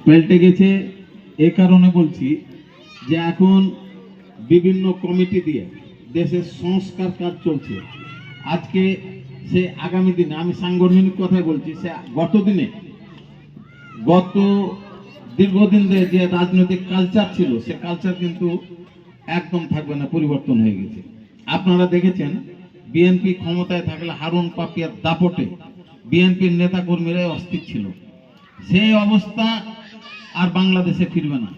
পাল্টে গেছে। এই কারণে বলছি যে এখন বিভিন্ন কমিটি দিয়ে দেশের সংস্কার কাজ চলছে। আজকে সে আগামী দিনে, আমি সাংগঠনিক কথাই বলছি, সে গত দীর্ঘদিন ধরে যে রাজনৈতিক কালচার ছিল, সে কালচার কিন্তু একদম থাকবে না, পরিবর্তন হয়ে গেছে। আপনারা দেখেছেন বিএনপি ক্ষমতায় থাকলে হারুন পাপিয়ার দাপটে বিএনপির নেতা কর্মীরাই অস্থির ছিল। সেই অবস্থা আর বাংলাদেশে ফিরবে না,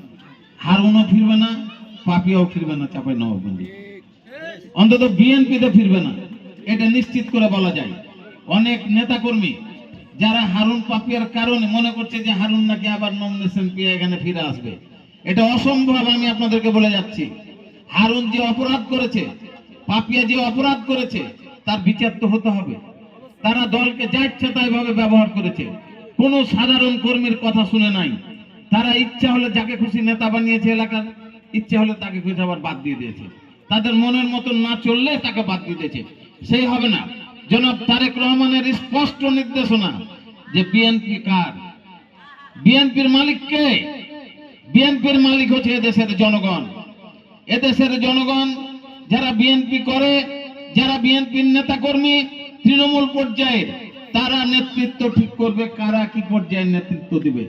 হারুনও ফিরবে না, পাপিয়াও ফিরবে না চাঁপাইনবাবগঞ্জে, অন্তত বিএনপিতে ফিরবে না, এটা নিশ্চিত করে বলা যায়। অনেক নেতা কর্মী যারা হারুন পাপিয়ার কারণে মনে করছে যে হারুন নাকি আবার নমিনেশন পেয়ে এখানে ফিরে আসবে, এটা অসম্ভব। আমি আপনাদেরকে বলে যাচ্ছি, হারুন যে অপরাধ করেছে, পাপিয়া যে অপরাধ করেছে, তার বিচার তো হতে হবে। তারা দলকে যা ইচ্ছা তাই ভাবে ব্যবহার করেছে, কোনো সাধারণ কর্মীর কথা শুনে নাই। তারা ইচ্ছা হলে যাকে খুশি নেতা বানিয়েছে এলাকার, ইচ্ছা হলে তাকে খুশি আবার বাদ দিয়ে দিয়েছে। তাদের মনের মতন না চললে তাকে বাদ দিয়ে দিয়েছে, সেই হবে না। জনাব তারেক রহমানের স্পষ্ট নির্দেশনা যে বিএনপি কার, বিএনপির মালিক কে? বিএনপির মালিক হচ্ছে এদেশের জনগণ। এদেশের জনগণ যারা বিএনপি করে, যারা বিএনপির নেতা কর্মী তৃণমূল পর্যায়ের, তারা নেতৃত্ব ঠিক করবে কারা কি পর্যায়ের নেতৃত্ব দিবে।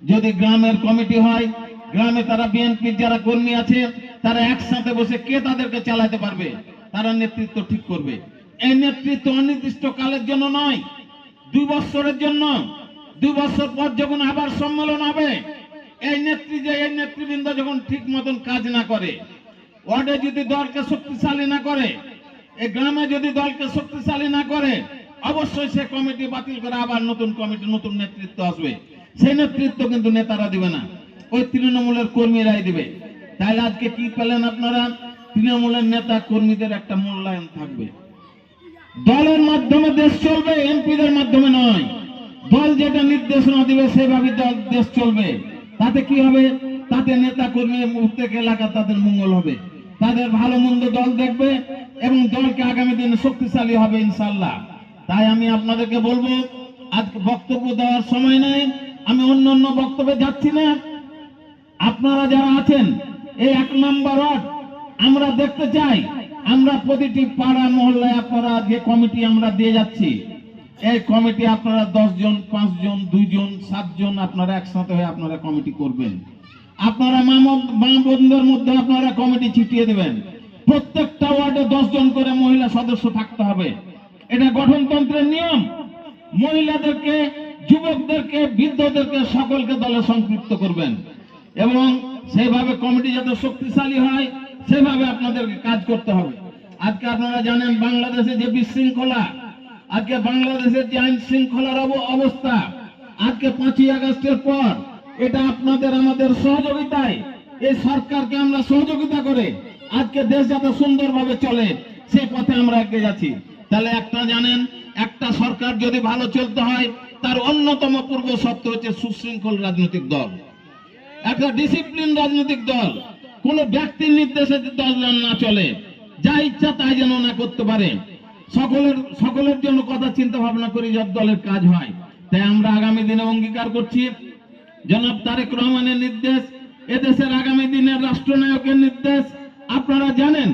যদি গ্রামের কমিটি হয়, গ্রামে তারা বিএনপির যারা কর্মী আছে তারা একসাথে বসে কে তাদেরকে চালাতে পারবে, তারা নেতৃত্ব ঠিক করবে। এই নেতৃত্ব অনির্দিষ্ট কালের জন্য নয়, 2 বছরের জন্য। 2 বছর পর যখন আবার সম্মেলন হবে, এই নেতৃবৃন্দ যখন ঠিক মতন কাজ না করে, ওয়ার্ডে যদি দলকে শক্তিশালী না করে, এই গ্রামে যদি দলকে শক্তিশালী না করে, অবশ্যই সে কমিটি বাতিল করে আবার নতুন কমিটি, নতুন নেতৃত্ব আসবে। সেই নেতৃত্ব কিন্তু নেতারা দিবে না, ওই তৃণমূলের কর্মীরাই দিবে। তাহলে আজকে কি পেলেন আপনারা? তৃণমূলের নেতা কর্মীদের একটা মূল্যায়ন থাকবে। দলের মাধ্যমে দেশ চলবে, এমপিদের মাধ্যমে নয়। দল যেটা নির্দেশনা দিবে সেভাবে দল দেশ চলবে। তাতে কি হবে? তাতে নেতা কর্মী প্রত্যেক এলাকা তাদের মঙ্গল হবে, তাদের ভালো মন্দ দল দেখবে এবং দলকে আগামী দিনে শক্তিশালী হবে ইনশাআল্লাহ। তাই আমি আপনাদেরকে বলবো, আজকে বক্তব্য দেওয়ার সময় নাই, আমি অন্য বক্তব্যে যাচ্ছি না। আপনারা যারা আছেন এই 1 নম্বর ওয়ার্ড, আমরা দেখতে চাই আমরা প্রতিটি পাড়া মহল্লায় আপনারা যে কমিটি আমরা দিয়ে যাচ্ছি, এই কমিটি আপনারা 10 জন, 5 জন, 2 জন, 7 জন আপনারা একসাথে হয়ে আপনারা কমিটি করবেন। আপনারা মা বোনদের মধ্যে আপনারা কমিটি ছিটিয়ে দেবেন। প্রত্যেকটা ওয়ার্ডে 10 জন করে মহিলা সদস্য থাকতে হবে, এটা গঠনতন্ত্রের নিয়ম। মহিলাদেরকে, যুবকদেরকে, বৃদ্ধদেরকে সকলকে দলে সম্পৃক্ত করবেন এবং সেইভাবে কমিটি যাতে শক্তিশালী হয় সেভাবে আপনাদেরকে কাজ করতে হবে। আজকে আপনারা জানেন বাংলাদেশে যে বিশৃঙ্খলা, আজকে বাংলাদেশের যে আইন শৃঙ্খলার অবস্থা, আজকে 5ই আগস্টের পর এটা আপনাদের আমাদের সহযোগিতায়, এই সরকারকে আমরা সহযোগিতা করে আজকে দেশ যাতে সুন্দরভাবে চলে সেই পথে আমরা এগিয়ে যাচ্ছি। তাহলে একটা জানেন, একটা সরকার যদি ভালো চলতে হয় তার অন্যতম পূর্ব শর্ত হচ্ছে সুশৃঙ্খল রাজনৈতিক দল, একটা ডিসিপ্লিন রাজনৈতিক দল। কোন ব্যক্তির নির্দেশে দল না চলে, যা ইচ্ছা তাই যেন না করতে পারে, সকলের জন্য কথা চিন্তা ভাবনা করে সব দলের কাজ হয়। তাই আমরা আগামী দিনে অঙ্গীকার করছি, জনাব তারেক রহমানের নির্দেশ, এদেশের আগামী দিনের রাষ্ট্রনায়কের নির্দেশ। আপনারা জানেন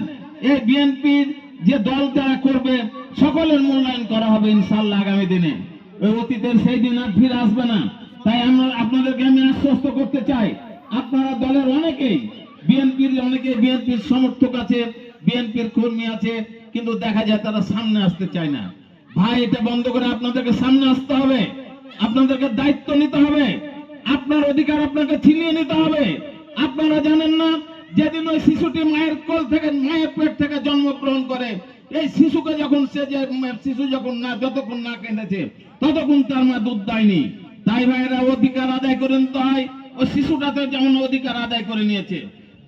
এই বিএনপির যে দল তারা করবে সকলের মূল্যায়ন করা হবে ইনশাআল্লাহ আগামী দিনে। ওই অতীতের সেই দিন আর ফিরে আসবে না। তাই আমরা আপনাদেরকে আমি আশ্বস্ত করতে চাই, আপনারা দলের অনেকেই বিএনপির সমর্থক আছে, বিএনপির কর্মী আছে, কিন্তু দেখা যায় তারা সামনে আসতে চায় না। ভাই, এটা বন্ধ করে আপনাদেরকে সামনে আসতে হবে, আপনাদেরকে দায়িত্ব নিতে হবে, আপনার অধিকার আপনাকে ছিনিয়ে নিতে হবে। আপনারা জানেন না, যেদিন ওই শিশুটি মায়ের কোল থেকে, মায়ের পেট থেকে জন্মগ্রহণ করে, এই শিশুকে যখন শিশু যখন যতক্ষণ না কেঁদেছে ততক্ষণ তার মা দুধ দেয়নি। তাই ভাইরা অধিকার আদায় করে নিতে হয়, ওই শিশুটাতে যেমন অধিকার আদায় করে নিয়েছে।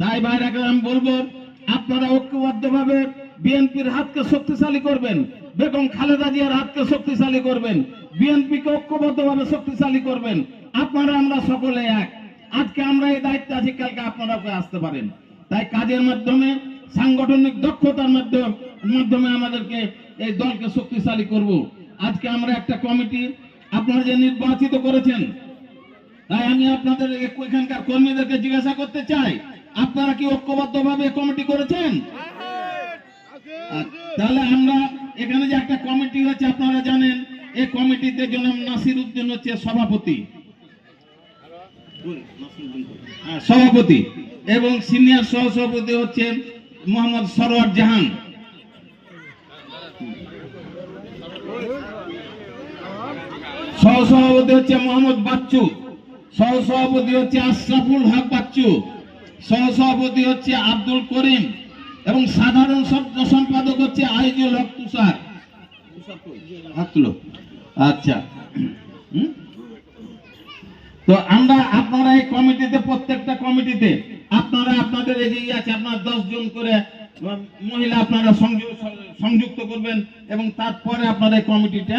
তাই ভাইরাকে আমি বলবো, আপনারা ঐক্যবদ্ধভাবে বিএনপির হাতকে শক্তিশালী করবেন, বেগম খালেদা জিয়ার হাতকে শক্তিশালী করবেন, বিএনপিকে ঐক্যবদ্ধভাবে শক্তিশালী করবেন। আপনারা আমরা সকলে এক। আজকে আমরা এই দায়িত্বে আছি, কালকে আপনারা আসতে পারেন। তাই কাজের মাধ্যমে, সাংগঠনিক দক্ষতার মাধ্যমে আমাদেরকে এই দলকে শক্তিশালী করব। আজকে আমরা একটা কমিটি আপনারা যে নির্বাচিত করেছেন, তাই আমি আমি আপনাদের এখানকার কর্মীদেরকে জিজ্ঞাসা করতে চাই, আপনারা কি ঐক্যবদ্ধভাবে কমিটি করেছেন? তাহলে আমরা এখানে যে একটা কমিটি হচ্ছে আপনারা জানেন, এই কমিটিতে জনাব নাসির উদ্দিন হচ্ছে সভাপতি, সভাপতি এবং সিনিয়র সহসভাপতি হচ্ছে মোহাম্মদ সরোয়ার জাহান, সহসভাপতি হচ্ছে মোহাম্মদ বাচ্চু, সহসভাপতি হচ্ছে আশরাফুল হক বাচ্চু, সহসভাপতি হচ্ছে আব্দুল করিম এবং সাধারণ সম্পাদক হচ্ছে আইজুল হক তুষার। আচ্ছা, তো আমরা আপনারা এই কমিটিতে, প্রত্যেকটা কমিটিতে আপনারা আপনাদের এই যে আছে, আপনারা 10 জন করে মহিলা আপনারা সংযুক্ত করবেন এবং তারপরে আপনারা এই কমিটিটা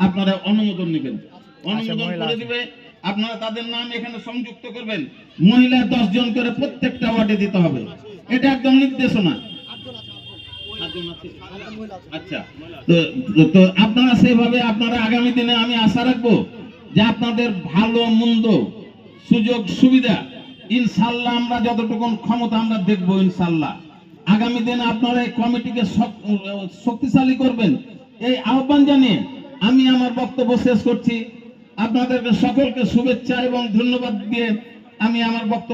আপনারা অনুমোদন নেবেন, অনুমোদন করে দিবে, আপনারা তাদের নাম এখানে সংযুক্ত করবেন। মহিলা 10 জন করে প্রত্যেকটা ওয়ার্ডে দিতে হবে, এটা একদম নির্দেশনা। আচ্ছা, তো আপনারা সেভাবে আপনারা আগামী দিনে আমি আশা রাখবো যে আপনাদের ভালো মন্দ সুযোগ সুবিধা ইনশাআল্লাহ আমরা যতটুকু ক্ষমতা আমরা দেখবো ইনশাআল্লাহ। আগামী দিনে আপনারা এই কমিটিকে শক্তিশালী করবেন, এই আহ্বান জানিয়ে আমি আমার বক্তব্য শেষ করছি। আপনাদেরকে সকলকে শুভেচ্ছা এবং ধন্যবাদ দিয়ে আমি আমার বক্তব্য